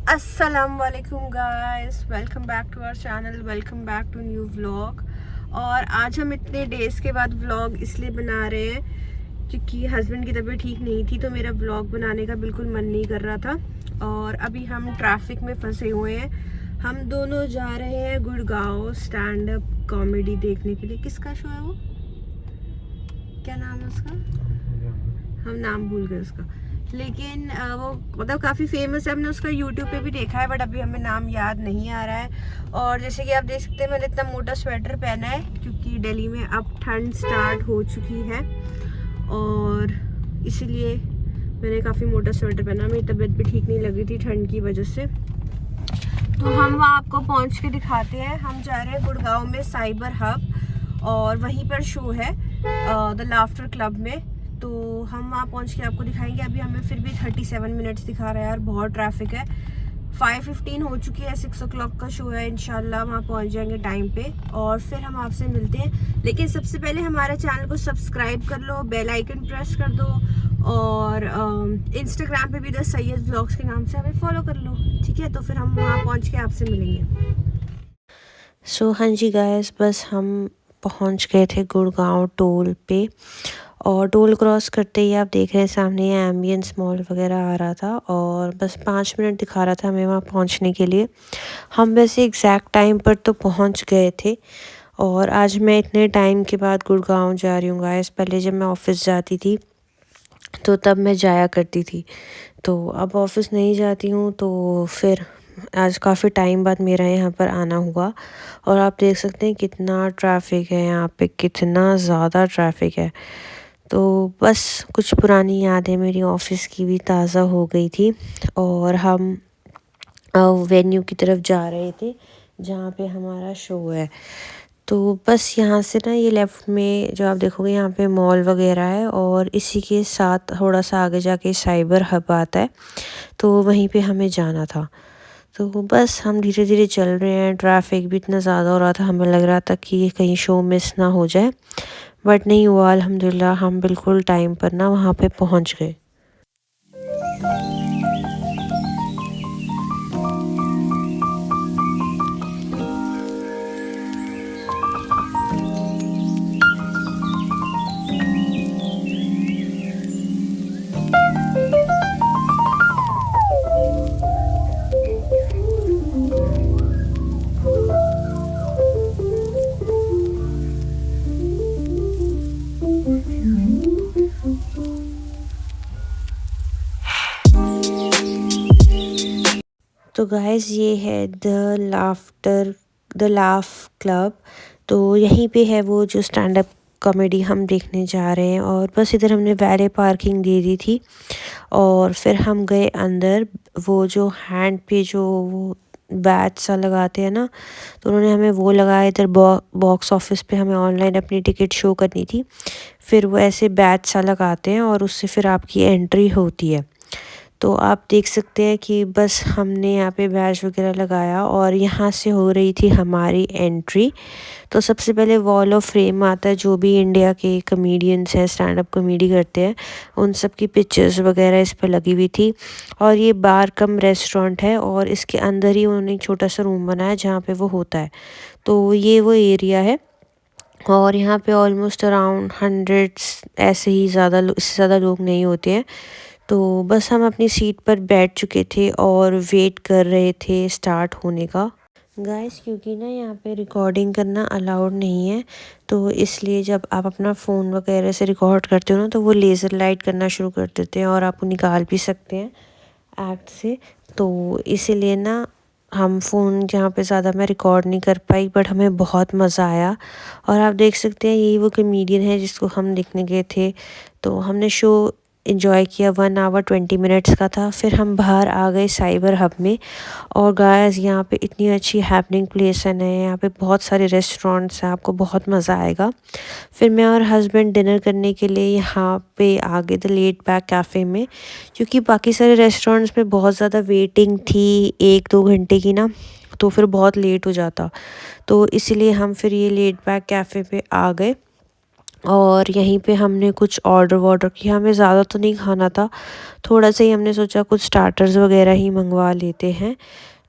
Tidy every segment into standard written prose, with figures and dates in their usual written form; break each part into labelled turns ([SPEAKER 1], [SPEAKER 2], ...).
[SPEAKER 1] अस्सलाम वालेकुम guys, welcome back to our channel, welcome back to new vlog. और आज हम इतने डेज़ के बाद व्लॉग इसलिए बना रहे हैं क्योंकि हस्बैंड की तबीयत ठीक नहीं थी, तो मेरा व्लॉग बनाने का बिल्कुल मन नहीं कर रहा था। और अभी हम ट्रैफिक में फंसे हुए हैं। हम दोनों जा रहे हैं गुड़गांव स्टैंड अप कॉमेडी देखने के लिए। किसका शो है वो, क्या नाम है उसका? हम नाम भूल गए उसका, लेकिन वो मतलब काफ़ी फेमस है। हमने उसका यूट्यूब पे भी देखा है, बट अभी हमें नाम याद नहीं आ रहा है। और जैसे कि आप देख सकते हैं, मैंने इतना मोटा स्वेटर पहना है क्योंकि दिल्ली में अब ठंड स्टार्ट हो चुकी है, और इसीलिए मैंने काफ़ी मोटा स्वेटर पहना। मेरी तबीयत भी ठीक नहीं लग रही थी ठंड की वजह से। तो हम वहाँ आपको पहुँच के दिखाते हैं। हम जा रहे हैं गुड़गांव में साइबर हब, और वहीं पर शो है द लाफ्टर क्लब में। तो हम वहाँ पहुँच के आपको दिखाएंगे। अभी हमें फिर भी 37 मिनट्स दिखा रहा है यार, बहुत ट्रैफिक है। 5:15 हो चुकी है, 6 o'clock का शो है। इंशाल्लाह वहाँ पहुँच जाएंगे टाइम पे, और फिर हम आपसे मिलते हैं। लेकिन सबसे पहले हमारे चैनल को सब्सक्राइब कर लो, बेल आइकन प्रेस कर दो, और इंस्टाग्राम पे भी द सैयद व्लॉग्स के नाम से हमें फॉलो कर लो, ठीक है? तो फिर हम वहाँ पहुँच के आपसे मिलेंगे।
[SPEAKER 2] हाँ जी गाइस, बस हम पहुंच गए थे गुड़गांव टोल पे। और टोल क्रॉस करते ही आप देख रहे हैं सामने ये एम्बियंस मॉल वगैरह आ रहा था, और बस 5 मिनट दिखा रहा था हमें वहाँ पहुंचने के लिए। हम वैसे एग्जैक्ट टाइम पर तो पहुंच गए थे। और आज मैं इतने टाइम के बाद गुड़गांव जा रही हूँ गाइस। पहले जब मैं ऑफ़िस जाती थी तो तब मैं जाया करती थी, तो अब ऑफ़िस नहीं जाती हूँ, तो फिर आज काफ़ी टाइम बाद मेरा यहाँ पर आना हुआ। और आप देख सकते हैं कितना ट्रैफिक है यहाँ पे, कितना ज़्यादा ट्रैफिक है। तो बस कुछ पुरानी यादें मेरी ऑफ़िस की भी ताज़ा हो गई थी, और हम वेन्यू की तरफ जा रहे थे जहाँ पे हमारा शो है। तो बस यहाँ से ना ये लेफ़्ट में जो आप देखोगे यहाँ पे मॉल वगैरह है, और इसी के साथ थोड़ा सा आगे जाके साइबर हब आता है, तो वहीं पे हमें जाना था। तो बस हम धीरे धीरे चल रहे हैं। ट्रैफिक भी इतना ज़्यादा हो रहा था, हमें लग रहा था कि कहीं शो मिस ना हो जाए, बट नहीं हुआ अल्हम्दुलिल्लाह। हम बिल्कुल टाइम पर ना वहाँ पे पहुँच गए। तो गाइस ये है द लाफ क्लब। तो यहीं पे है वो जो स्टैंड अप कॉमेडी हम देखने जा रहे हैं। और बस इधर हमने वैले पार्किंग दे दी थी, और फिर हम गए अंदर। वो जो हैंड पे जो वो बैच सा लगाते हैं ना, तो उन्होंने हमें वो लगाया। इधर बॉक्स ऑफिस पे हमें ऑनलाइन अपनी टिकट शो करनी थी, फिर वो ऐसे बैच सा लगाते हैं और उससे फिर आपकी एंट्री होती है। तो आप देख सकते हैं कि बस हमने यहाँ पे बैच वगैरह लगाया, और यहाँ से हो रही थी हमारी एंट्री। तो सबसे पहले वॉल ऑफ फेम आता है, जो भी इंडिया के कॉमेडियंस हैं, स्टैंड अप कॉमेडी करते हैं, उन सब की पिक्चर्स वगैरह इस पर लगी हुई थी। और ये बार कम रेस्टोरेंट है, और इसके अंदर ही उन्होंने एक छोटा सा रूम बनाया जहाँ पे वो होता है। तो ये वो एरिया है, और यहाँ पे ऑलमोस्ट अराउंड हंड्रेड्स ऐसे ही, ज़्यादा इससे ज़्यादा लोग नहीं होते हैं। तो बस हम अपनी सीट पर बैठ चुके थे और वेट कर रहे थे स्टार्ट होने का। गाइस क्योंकि ना यहाँ पे रिकॉर्डिंग करना अलाउड नहीं है, तो इसलिए जब आप अपना फ़ोन वगैरह से रिकॉर्ड करते हो ना, तो वो लेज़र लाइट करना शुरू कर देते हैं, और आपको निकाल भी सकते हैं एक्ट से। तो इसीलिए ना हम फ़ोन यहाँ पे ज़्यादा मैं रिकॉर्ड नहीं कर पाई, बट हमें बहुत मज़ा आया। और आप देख सकते हैं यही वो कॉमेडियन है जिसको हम देखने गए थे। तो हमने शो एंजॉय किया, 1 आवर 20 मिनट्स का था। फिर हम बाहर आ गए साइबर हब में। और गाइस यहाँ पे इतनी अच्छी हैपनिंग प्लेस है ना, यहाँ पे बहुत सारे रेस्टोरेंट्स हैं, आपको बहुत मज़ा आएगा। फिर मैं और हस्बैंड डिनर करने के लिए यहाँ पे आ गए द लेट बैक कैफ़े में, क्योंकि बाकी सारे रेस्टोरेंट्स में बहुत ज़्यादा वेटिंग थी 1-2 घंटे की ना, तो फिर बहुत लेट हो जाता। तो इसीलिए हम फिर ये लेट बैक कैफ़े पे आ गए। और यहीं पे हमने कुछ ऑर्डर किया। हमें ज़्यादा तो नहीं खाना था, थोड़ा सा ही। हमने सोचा कुछ स्टार्टर्स वगैरह ही मंगवा लेते हैं।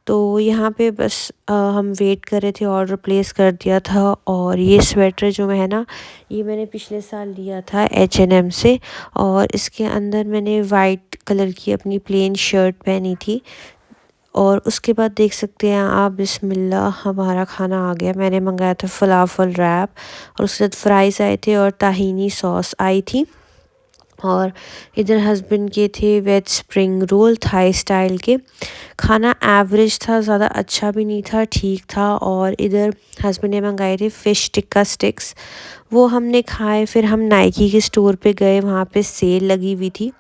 [SPEAKER 2] तो यहाँ पे बस हम वेट कर रहे थे, ऑर्डर प्लेस कर दिया था। और ये स्वेटर जो है ना, ये मैंने पिछले साल लिया था H&M से। और इसके अंदर मैंने वाइट कलर की अपनी प्लेन शर्ट पहनी थी। और उसके बाद देख सकते हैं आप, बिस्मिल्लाह, हमारा खाना आ गया। मैंने मंगाया था फलाफल रैप, और उसके साथ फ्राइज़ आए थे और ताहीनी सॉस आई थी। और इधर हस्बैंड के थे veg spring roll Thai style के। खाना एवरेज था, ज़्यादा अच्छा भी नहीं था, ठीक था। और इधर हस्बैंड ने मंगाए थे फ़िश टिक्का स्टिक्स, वो हमने खाए। फिर हम नाइकी के स्टोर पे गए, वहाँ पे सेल लगी हुई थी।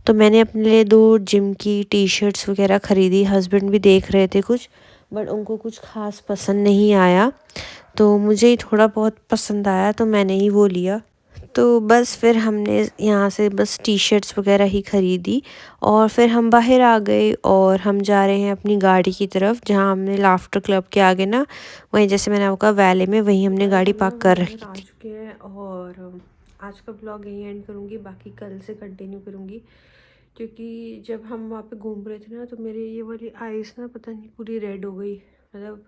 [SPEAKER 2] तो मैंने अपने लिए 2 जिम की टी शर्ट्स वगैरह ख़रीदी। हस्बैंड भी देख रहे थे कुछ, बट उनको कुछ ख़ास पसंद नहीं आया। तो मुझे ही थोड़ा बहुत पसंद आया, तो मैंने ही वो लिया। तो बस फिर हमने यहाँ से बस टी शर्ट्स वगैरह ही ख़रीदी। और फिर हम बाहर आ गए और हम जा रहे हैं अपनी गाड़ी की तरफ, जहाँ हमने लाफ्टर क्लब के आगे ना, वहीं जैसे मैंने आपको कहा वैले में, वहीं हमने गाड़ी
[SPEAKER 1] हम ना
[SPEAKER 2] पार्क कर
[SPEAKER 1] घर
[SPEAKER 2] रखी
[SPEAKER 1] आ
[SPEAKER 2] थी।
[SPEAKER 1] चुके हैं और आज का ब्लॉग यहीं एंड करूँगी, बाकी कल से कंटिन्यू करूँगी। क्योंकि जब हम वहाँ पे घूम रहे थे ना, तो मेरी ये वाली आइज़ ना पता नहीं पूरी रेड हो गई। मतलब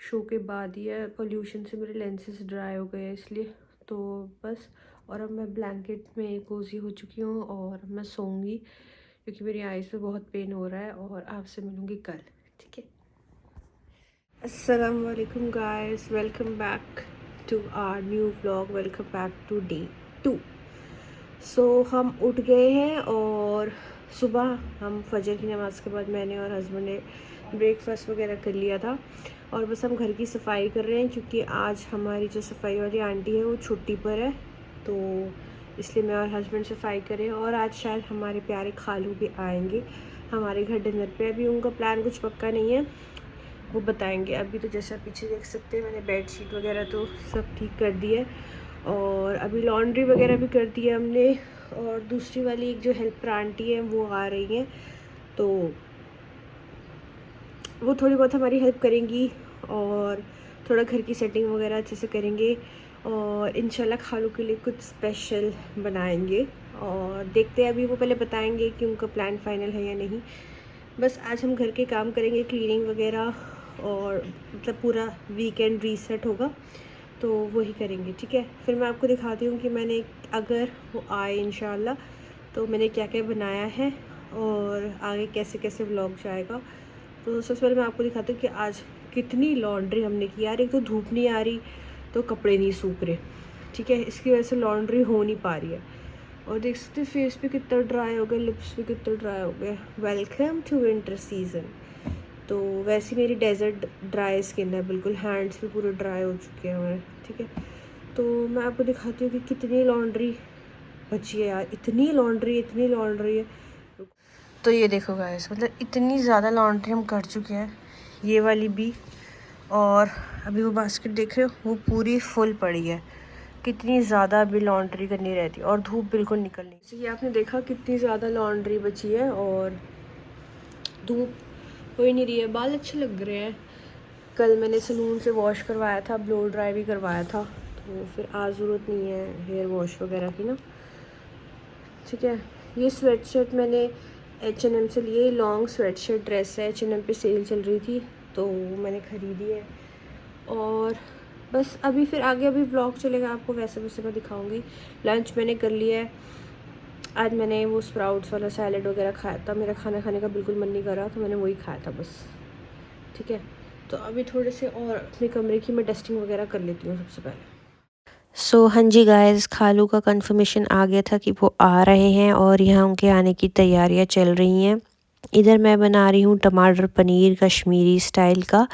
[SPEAKER 1] शो के बाद ही है, पोल्यूशन से मेरे लेंसेज ड्राई हो गए इसलिए। तो बस, और अब मैं ब्लैंकेट में कोजी हो चुकी हूँ और मैं सोऊंगी, क्योंकि मेरी आइज़ में बहुत पेन हो रहा है। और आपसे मिलूँगी कल, ठीक है। अस्सलाम वालेकुम guys, welcome back to our new vlog, welcome back to day 2। So हम उठ गए हैं और सुबह हम फजर की नमाज़ के बाद मैंने और हस्बैंड ने ब्रेकफास्ट वगैरह कर लिया था। और बस हम घर की सफाई कर रहे हैं, क्योंकि आज हमारी जो सफाई वाली आंटी है वो छुट्टी पर है, तो इसलिए मैं और हस्बैंड सफाई कर रहे हैं। और आज शायद हमारे प्यारे खालू भी आएंगे हमारे घर डिनर पे। अभी उनका प्लान कुछ पक्का नहीं है, वो बताएंगे। अभी तो जैसा पीछे देख सकते हैं, मैंने बेड शीट वगैरह तो सब ठीक कर दी है, और अभी लॉन्ड्री वगैरह भी कर दी है हमने। और दूसरी वाली एक जो हेल्पर आंटी है वो आ रही हैं, तो वो थोड़ी बहुत हमारी हेल्प करेंगी और थोड़ा घर की सेटिंग वगैरह अच्छे से करेंगे। और इंशाल्लाह खालू के लिए कुछ स्पेशल बनाएंगे, और देखते हैं, अभी वो पहले बताएंगे कि उनका प्लान फाइनल है या नहीं। बस आज हम घर के काम करेंगे, क्लीनिंग वगैरह, और मतलब पूरा वीकेंड रीसेट होगा, तो वही करेंगे, ठीक है। फिर मैं आपको दिखाती हूँ कि मैंने, अगर वो आए इंशाल्लाह, तो मैंने क्या क्या बनाया है और आगे कैसे कैसे व्लॉग जाएगा। तो सबसे पहले मैं आपको दिखाती हूँ कि आज कितनी लॉन्ड्री हमने की। यार एक तो धूप नहीं आ रही, तो कपड़े नहीं सूख रहे, ठीक है, इसकी वजह से लॉन्ड्री हो नहीं पा रही है। और देख सकते फेस पे कितना ड्राई हो गया, लिप्स पे कितना ड्राई हो गया। Welcome to winter season. तो वैसे मेरी डेजर्ट ड्राई स्किन है बिल्कुल, हैंड्स भी पूरे ड्राई हो चुके हैं हमारे, ठीक है। तो मैं आपको दिखाती हूँ कि कितनी लॉन्ड्री बची है। यार इतनी लॉन्ड्री है। तो ये देखो गाइस, मतलब इतनी ज़्यादा लॉन्ड्री हम कर चुके हैं, ये वाली भी। और अभी वो बास्केट देख रहे हो, वो पूरी फुल पड़ी है। कितनी ज़्यादा अभी लॉन्ड्री करनी रहती है, और धूप बिल्कुल निकल नहीं। जैसे कि आपने देखा कितनी ज़्यादा लॉन्ड्री बची है, और धूप हो ही नहीं रही है। बाल अच्छे लग रहे हैं। कल मैंने सलून से वॉश करवाया था, ब्लो ड्राई भी करवाया था, तो फिर आज ज़रूरत नहीं है हेयर वॉश वगैरह की ना, ठीक है। ये स्वेट शर्ट मैंने H&M से लिए, लॉन्ग स्वेट शर्ट ड्रेस है, H&M पे सेल चल रही थी, तो मैंने ख़रीदी है। और बस अभी फिर आगे अभी व्लॉग चलेगा, आपको वैसे वैसे मैं दिखाऊंगी। लंच मैंने कर लिया है। आज मैंने वो स्प्राउट्स वाला सैलड वगैरह खाया था, मेरा खाना खाने का बिल्कुल मन नहीं कर रहा, तो मैंने वही खाया था बस, ठीक है। तो अभी थोड़े से और अपने कमरे की मैं डस्टिंग वगैरह कर लेती हूँ सबसे पहले।
[SPEAKER 2] सो हाँ जी गाइस, खालू का कंफर्मेशन आ गया था कि वो आ रहे हैं, और यहाँ उनके आने की तैयारियां चल रही हैं। इधर मैं बना रही हूँ टमाटर पनीर कश्मीरी स्टाइल का,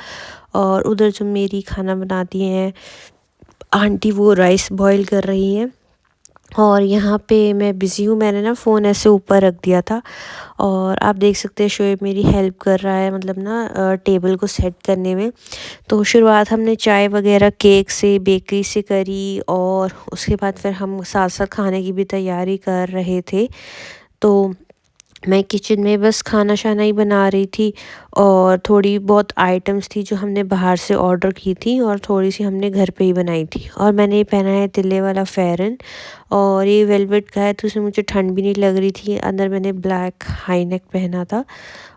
[SPEAKER 2] और उधर जो मेरी खाना बनाती हैं आंटी, वो राइस बॉईल कर रही हैं। और यहाँ पे मैं बिज़ी हूँ, मैंने ना फ़ोन ऐसे ऊपर रख दिया था, और आप देख सकते हैं शोएब मेरी हेल्प कर रहा है, मतलब ना टेबल को सेट करने में। तो शुरुआत हमने चाय वगैरह केक से बेकरी से करी, और उसके बाद फिर हम साथ साथ खाने की भी तैयारी कर रहे थे। तो मैं किचन में बस खाना शाना ही बना रही थी और थोड़ी बहुत आइटम्स थी जो हमने बाहर से ऑर्डर की थी और थोड़ी सी हमने घर पे ही बनाई थी। और मैंने ये पहना है तिल्ले वाला फेरन और ये वेलवेट का है, तो उसमें मुझे ठंड भी नहीं लग रही थी। अंदर मैंने ब्लैक हाई नेक पहना था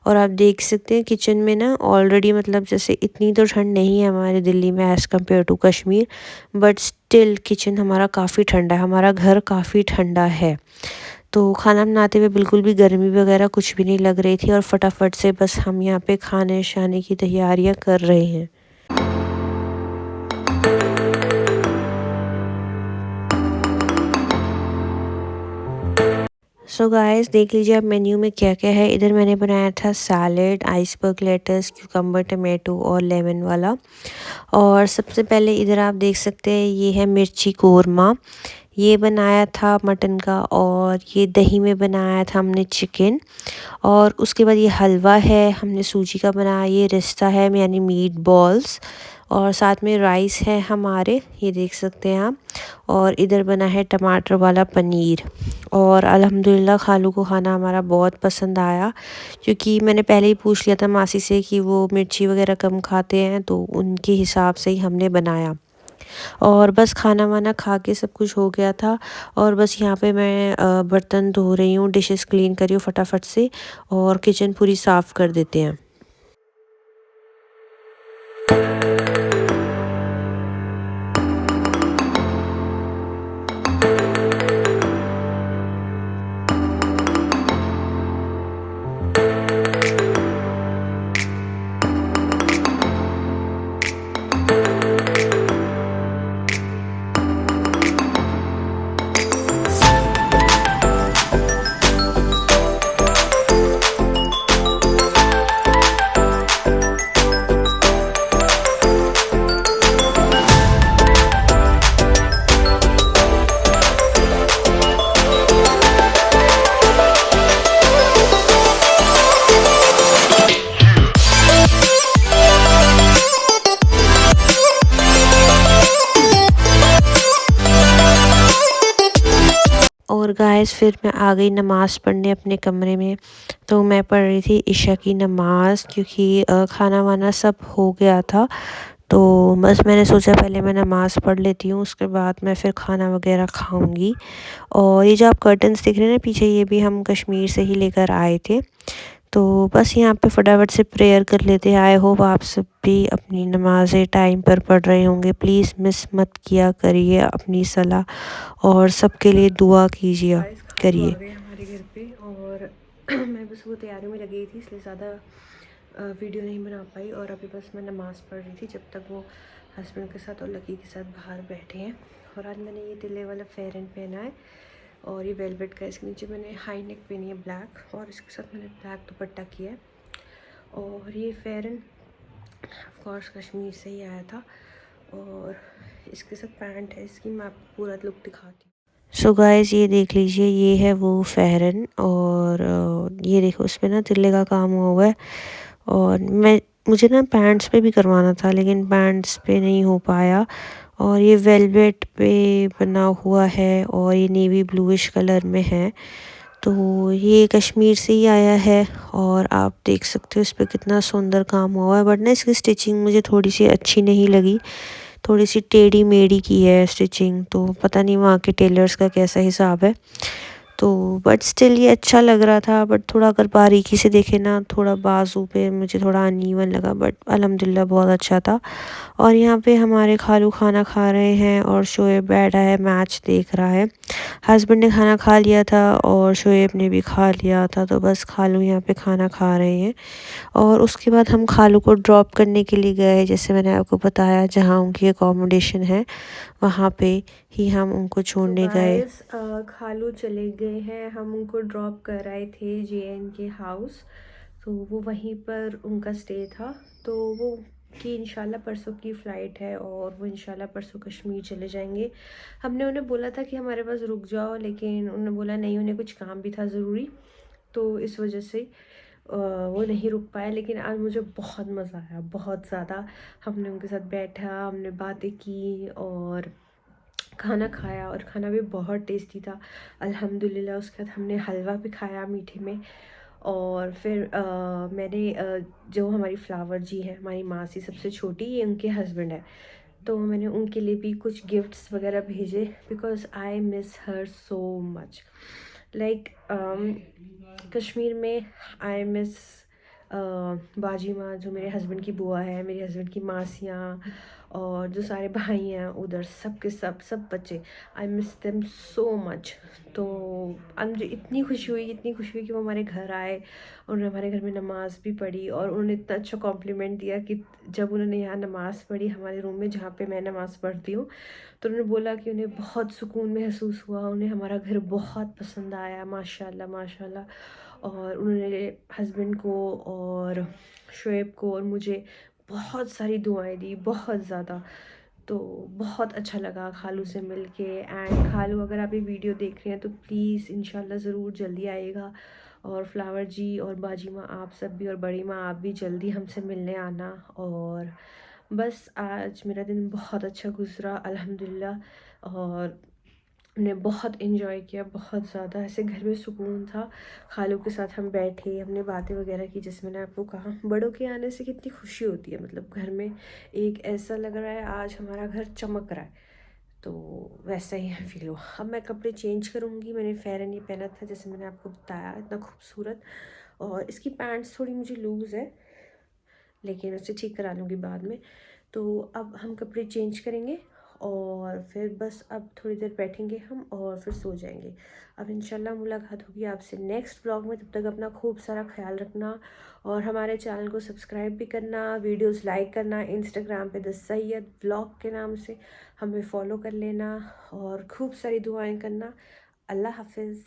[SPEAKER 2] और आप देख सकते हैं किचन में ना ऑलरेडी मतलब जैसे इतनी तो ठंड नहीं है हमारे दिल्ली में as compared to Kashmir, but still kitchen हमारा काफ़ी ठंडा है, हमारा घर काफ़ी ठंडा है। तो खाना बनाते हुए बिल्कुल भी गर्मी वगैरह कुछ भी नहीं लग रही थी और फटाफट से बस हम यहाँ पे खाने शाने की तैयारियाँ कर रहे हैं। सो गाइस देख लीजिए अब मेन्यू में क्या क्या है। इधर मैंने बनाया था salad, iceberg lettuce, cucumber, tomato और लेमन वाला। और सबसे पहले इधर आप देख सकते हैं ये है मिर्ची कोरमा, ये बनाया था मटन का। और ये दही में बनाया था हमने चिकन। और उसके बाद ये हलवा है हमने सूजी का बनाया, ये रिश्ता है यानी मीट बॉल्स। और साथ में राइस है हमारे, ये देख सकते हैं आप। और इधर बना है टमाटर वाला पनीर। और अल्हम्दुलिल्लाह खालू को खाना हमारा बहुत पसंद आया, क्योंकि मैंने पहले ही पूछ लिया था मासी से कि वो मिर्ची वगैरह कम खाते हैं, तो उनके हिसाब से ही हमने बनाया। और बस खाना वाना खा के सब कुछ हो गया था। और बस यहाँ पे मैं बर्तन धो रही हूँ, डिशेस क्लीन करी हूँ फटाफट से और किचन पूरी साफ़ कर देते हैं। और गाइस फिर मैं आ गई नमाज़ पढ़ने अपने कमरे में। तो मैं पढ़ रही थी इशा की नमाज़, क्योंकि खाना वाना सब हो गया था। तो बस मैंने सोचा पहले मैं नमाज़ पढ़ लेती हूँ, उसके बाद मैं फिर खाना वगैरह खाऊंगी। और ये जो आप कर्टन्स दिख रहे हैं ना पीछे, ये भी हम कश्मीर से ही लेकर आए थे। तो बस यहाँ पे फटाफट से प्रेयर कर लेते हैं। आई होप आप सब भी अपनी नमाज़ें टाइम पर पढ़ रहे होंगे। प्लीज़ मिस मत किया करिए अपनी सलाह और सबके लिए दुआ कीजिए
[SPEAKER 1] गाइस खालू आ
[SPEAKER 2] करिए।
[SPEAKER 1] गए हमारे घर पे और मैं बस वो तैयारियों में लगी थी, इसलिए ज़्यादा वीडियो नहीं बना पाई। और अभी बस मैं नमाज़ पढ़ रही थी जब तक वो हस्बैंड के साथ और लकी के साथ बाहर बैठे हैं। और आज मैंने ये तिल्ले वाला फेरन पहना है और ये वेलवेट का, इसके नीचे मैंने हाई नेक पहनी है ब्लैक, और इसके साथ मैंने ब्लैक दुपट्टा किया है। और ये फेरन ऑफ कोर्स कश्मीर से ही आया था। और इसके साथ पैंट है इसकी, मैं आपको पूरा लुक दिखाती हूँ।
[SPEAKER 2] सो गाइस ये देख लीजिए ये है वो फेरन। और ये देखो उसमें ना तिल्ले का काम हुआ है। और मुझे ना पैंट्स पे भी करवाना था, लेकिन पैंट्स पे नहीं हो पाया। और ये वेलवेट पे बना हुआ है और ये नेवी ब्लूइश कलर में है। तो ये कश्मीर से ही आया है और आप देख सकते हो इस पे कितना सुंदर काम हुआ है। बट ना इसकी स्टिचिंग मुझे थोड़ी सी अच्छी नहीं लगी, थोड़ी सी टेढ़ी मेढ़ी की है स्टिचिंग। तो पता नहीं वहाँ के टेलर्स का कैसा हिसाब है। तो बट स्टिल ये अच्छा लग रहा था। बट थोड़ा अगर बारीकी से देखे ना, थोड़ा बाजू पे मुझे थोड़ा अनइवन लगा, बट अल्हम्दुलिल्लाह बहुत अच्छा था। और यहाँ पे हमारे खालू खाना खा रहे हैं और शोएब बैठा है मैच देख रहा है। हस्बैंड ने खाना खा लिया था और शोएब ने भी खा लिया था, तो बस खालू यहाँ पे खाना खा रहे हैं। और उसके बाद हम खालू को ड्रॉप करने के लिए गए, जैसे मैंने आपको बताया जहाँ उनकी अकोमोडेशन है वहाँ पे ही हम उनको
[SPEAKER 1] सो
[SPEAKER 2] छोड़ने गए।
[SPEAKER 1] गाइस खालू चले गए हैं, हम उनको ड्रॉप कर आए थे JN के हाउस। तो वो वहीं पर उनका स्टे था। तो वो कि इंशाल्लाह परसों की फ़्लाइट है और वो इंशाल्लाह परसों कश्मीर चले जाएंगे। हमने उन्हें बोला था कि हमारे पास रुक जाओ, लेकिन उन्होंने बोला नहीं, उन्हें कुछ काम भी था ज़रूरी, तो इस वजह से वो नहीं रुक पाए। लेकिन आज मुझे बहुत मज़ा आया, बहुत ज़्यादा। हमने उनके साथ बैठा, हमने बातें की और खाना खाया और खाना भी बहुत टेस्टी था अल्हम्दुलिल्लाह। उसके बाद हमने हलवा भी खाया मीठे में। और फिर मैंने जो हमारी फ्लावर जी है, हमारी मासी सबसे छोटी, ये उनके हस्बैंड है, तो मैंने उनके लिए भी कुछ गिफ्ट्स वगैरह भेजे because I miss her so much. Like Kashmir में आई मिस बाजी माँ, जो मेरे हस्बैंड की बुआ है, मेरे हस्बैंड की मासियाँ, और जो सारे भाई हैं उधर, सब के सब बच्चे, I miss them so much. तो आज मुझे इतनी खुशी हुई, इतनी खुशी हुई कि वो हमारे घर आए, उन्होंने हमारे घर में नमाज़ भी पढ़ी, और उन्होंने इतना अच्छा कॉम्प्लीमेंट दिया कि जब उन्होंने यहाँ नमाज़ पढ़ी हमारे रूम में जहाँ पे मैं नमाज़ पढ़ती हूँ, तो उन्होंने बोला कि उन्हें बहुत सुकून महसूस हुआ, उन्हें हमारा घर बहुत पसंद आया, माशाल्लाह माशाल्लाह। और उन्होंने हस्बैंड को और शुएब को और मुझे बहुत सारी दुआएं दी, बहुत ज़्यादा। तो बहुत अच्छा लगा खालू से मिलके। एंड खालू, अगर आप ये वीडियो देख रहे हैं तो प्लीज़ इंशाल्लाह ज़रूर जल्दी आइएगा। और फ्लावर जी और बाजी माँ, आप सब भी, और बड़ी माँ आप भी जल्दी हमसे मिलने आना। और बस आज मेरा दिन बहुत अच्छा गुजरा अल्हम्दुलिल्लाह। और हमने बहुत इन्जॉय किया, बहुत ज़्यादा, ऐसे घर में सुकून था। खालू के साथ हम बैठे, हमने बातें वगैरह की। जैसे मैंने आपको कहा, बड़ों के आने से कितनी खुशी होती है, मतलब घर में एक ऐसा लग रहा है आज हमारा घर चमक रहा है, तो वैसा ही है फील हुआ। अब मैं कपड़े चेंज करूँगी। मैंने फेयरन ये पहना था, जैसे मैंने आपको बताया, इतना खूबसूरत। और इसकी पैंट्स थोड़ी मुझे लूज़ है, लेकिन उसे ठीक करा लूँगी बाद में। तो अब हम कपड़े चेंज करेंगे और फिर बस अब थोड़ी देर बैठेंगे हम और फिर सो जाएंगे। अब इंशाल्लाह मुलाकात होगी आपसे नेक्स्ट ब्लॉग में। तब तक अपना खूब सारा ख्याल रखना, और हमारे चैनल को सब्सक्राइब भी करना, वीडियोस लाइक करना, इंस्टाग्राम पे द सैयद ब्लॉग के नाम से हमें फॉलो कर लेना, और खूब सारी दुआएं करना। अल्लाह हाफिज़।